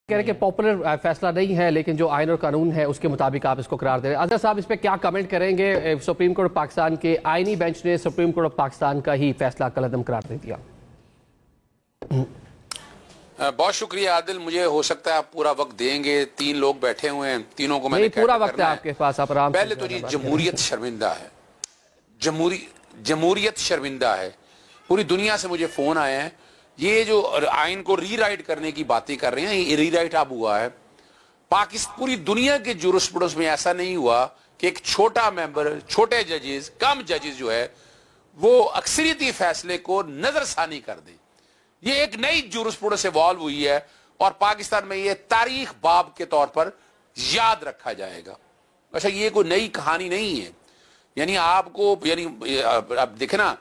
کہہ رہے کہ پاپولر فیصلہ نہیں ہے لیکن جو آئین اور قانون ہے اس کے مطابق آپ اس کو قرار دے رہے ہیں۔ اظہر صاحب اس پہ کیا کمنٹ کریں گے؟ سپریم کورٹ آف پاکستان کے آئینی بینچ نے سپریم کورٹ آف پاکستان کا ہی فیصلہ کالعدم قرار دے دیا۔ بہت شکریہ عادل، مجھے ہو سکتا ہے آپ پورا وقت دیں گے، 3 لوگ بیٹھے ہوئے ہیں، تینوں کو میں نے پورا وقت ہے آپ کے پاس، آپ آرام سے۔ پہلے تو جی جمہوریت شرمندہ ہے، جمہوریت شرمندہ ہے، پوری دنیا سے مجھے فون آئے ہیں، یہ جو آئین کو ری رائٹ کرنے کی باتیں کر رہے ہیں، یہ ری رائٹ اب ہوا ہے۔ پوری دنیا کے جورسپروڈنس میں ایسا نہیں ہوا کہ ایک چھوٹا ممبر، چھوٹے ججز، کم ججز جو ہے وہ اکثریتی فیصلے کو نظر ثانی کر دیں۔ یہ ایک نئی جورسپروڈنس ایوالو ہوئی ہے اور پاکستان میں یہ تاریخ باب کے طور پر یاد رکھا جائے گا۔ اچھا، یہ کوئی نئی کہانی نہیں ہے، یعنی آپ کو اب دیکھیں نا،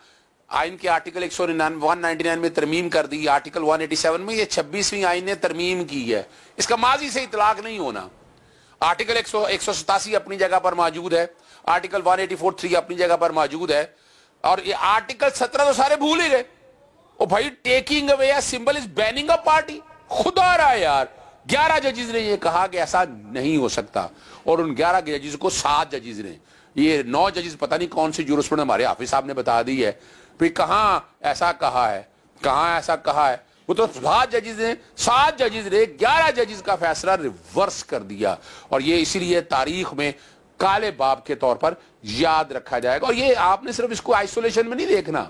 آئین کے آرٹیکل 199 میں ترمیم کر دی، آرٹیکل 187 میں، یہ 26ویں آئین نے ترمیم کی ہے، اس کا ماضی سے اطلاق نہیں ہونا۔ آرٹیکل 187 اپنی جگہ پر موجود ہے، آرٹیکل 184(3) اپنی جگہ پر موجود ہے، اور یہ آرٹیکل 17 تو سارے بھول ہی گئے۔ او بھائی، taking away a symbol is banning a party, خدا رہا یار۔ 11 ججز نے یہ کہا کہ ایسا نہیں ہو سکتا، اور ان 11 ججز کو 7 ججز نے، یہ 9 ججز پتہ نہیں کون سی جورسپروڈنس ہمارے حافظ صاحب نے بتا دی ہے، پھر کہاں ایسا کہا ہے، کہاں ایسا کہا ہے؟ وہ تو 7 ججز نے 11 ججز کا فیصلہ ریورس کر دیا، اور یہ اسی لیے تاریخ میں کالے باب کے طور پر یاد رکھا جائے گا۔ اور یہ آپ نے صرف اس کو آئسولیشن میں نہیں دیکھنا،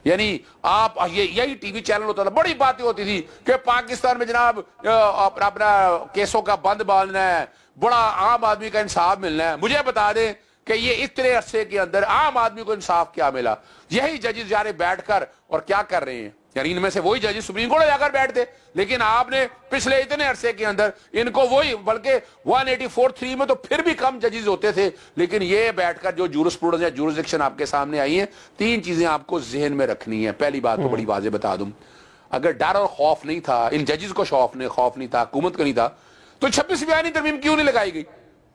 یعنی آپ یہی ٹی وی چینل ہوتا تھا، بڑی باتیں ہوتی تھی کہ پاکستان میں جناب اپنا کیسوں کا بند باندھنا ہے، بڑا عام آدمی کا انصاف ملنا ہے۔ مجھے بتا دیں کہ یہ اتنے عرصے کے اندر عام آدمی کو انصاف کیا ملا؟ یہی ججز جا رہے بیٹھ کر اور کیا کر رہے ہیں، یعنی ان میں سے وہی ججز سپریم کورٹ جا کر بیٹھتے، لیکن آپ نے پچھلے اتنے عرصے کے اندر ان کو وہی، بلکہ 184(3) میں تو پھر بھی کم ججز ہوتے تھے، لیکن یہ بیٹھ کر جو جورسپروڈنس یا جورسڈکشن آپ کے سامنے آئی ہیں، 3 چیزیں آپ کو ذہن میں رکھنی ہیں۔ پہلی بات تو بڑی واضح بتا دوں، اگر ڈر اور خوف نہیں تھا، ان ججز کو خوف نہیں تھا، حکومت کو نہیں تھا، تو 26ویں آئینی ترمیم کیوں نہیں لگائی گئی؟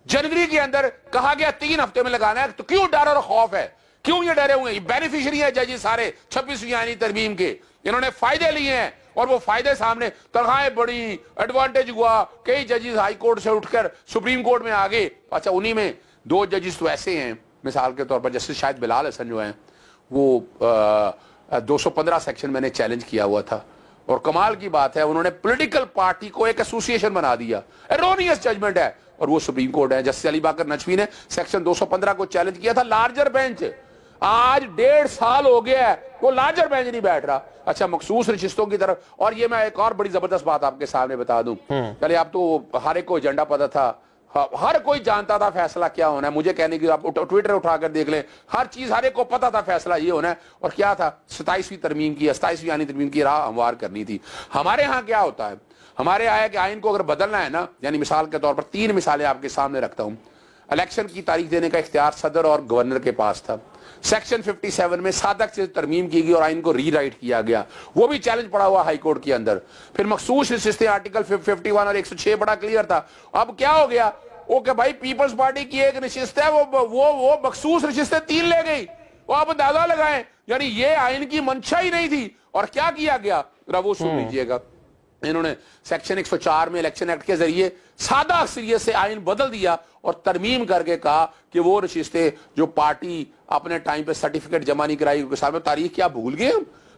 جنوری کے اندر کہا گیا 3 ہفتے میں لگانا ہے، تو کیوں ڈر اور خوف ہے؟ کیوں یہ ڈرے ہوئے ہیں؟ بینیفیشری ہیں ججز سارے 26ویں آئینی ترمیم کے، انہوں نے فائدے لیے ہیں، اور وہ فائدے سامنے، تنخواہیں بڑی، ایڈوانٹیج ہوا، کئی ججز ہائی کورٹ سے اٹھ کر سپریم کورٹ میں آگے۔ اچھا، انہی میں 2 ججز تو ایسے ہیں، مثال کے طور پر جسٹس شاہد بلال حسن جو ہیں، وہ 215 سیکشن میں نے چیلنج کیا ہوا تھا، اور کمال کی بات ہے انہوں نے پولیٹیکل پارٹی کو ایک ایسوسیشن بنا دیا، ایرونیس ججمنٹ ہے، اور وہ سپریم کورٹ ہے۔ جسٹس علی باقر نجوی نے سیکشن 215 کو چیلنج کیا تھا، لارجر بینچ، آج 1.5 سال ہو گیا ہے وہ لارجر بینچ نہیں بیٹھ رہا۔ اچھا، مخصوص نشستوں کی طرف، اور یہ میں ایک اور بڑی زبردست بات آپ کے سامنے بتا دوں، چلے اب تو ہر ایک کو ایجنڈا پتا تھا، ہر کوئی جانتا تھا فیصلہ کیا ہونا ہے، مجھے کہنے کی آپ ٹویٹر اٹھا کر دیکھ لیں، ہر چیز ہر ایک کو پتا تھا فیصلہ یہ ہونا ہے، اور کیا تھا؟ 27ویں ترمیم کی، 27ویں آئینی ترمیم کی راہ ہموار کرنی تھی۔ ہمارے ہاں کیا ہوتا ہے؟ ہمارے آیا کہ آئین کو اگر بدلنا ہے نا، یعنی مثال کے طور پر 3 مثالیں آپ کے سامنے رکھتا ہوں۔ الیکشن کی تاریخ دینے کا اختیار صدر اور گورنر کے پاس تھا، سیکشن 57 میں صادق سے ترمیم کی گئی اور آئین کو ری رائٹ کیا گیا، وہ بھی چیلنج پڑا ہوا ہائی کورٹ کے اندر۔ پھر مخصوص نشستیں، آرٹیکل 51 اور 106 بڑا کلیئر تھا۔ اب کیا ہو گیا؟ وہ کہ بھائی پیپلز پارٹی کی ایک نشست ہے، وہ مخصوص نشستیں 3 لے گئی، وہ آپ اندازہ لگائیں، یعنی یہ آئین کی منشا ہی نہیں تھی، اور کیا کیا گیا؟ وہ سن لیجئے گا، انہوں نے سیکشن 104 میں الیکشن ایکٹ کے ذریعے سادہ اکثریت سے آئین بدل دیا، اور ترمیم کر کے کہا کہ وہ نشستیں جو پارٹی اپنے ٹائم پہ سرٹیفکیٹ جمع نہیں کرائی، سال میں تاریخ کیا بھول گئے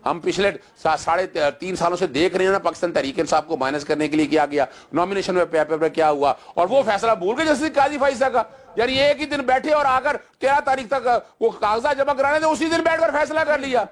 ہم پچھلے 3.5 سالوں سے دیکھ رہے ہیں نا، پاکستان تحریک انصاف کو مائنس کرنے کے لیے کیا گیا، نومینیشن میں پیپر کیا ہوا، اور وہ فیصلہ بھول گئے جسٹس قاضی فائزہ کا، یعنی ایک ہی دن بیٹھے اور آ کر 13 تاریخ تک وہ کاغذات جمع کرانے تھے، اسی دن بیٹھ کر فیصلہ کر لیا۔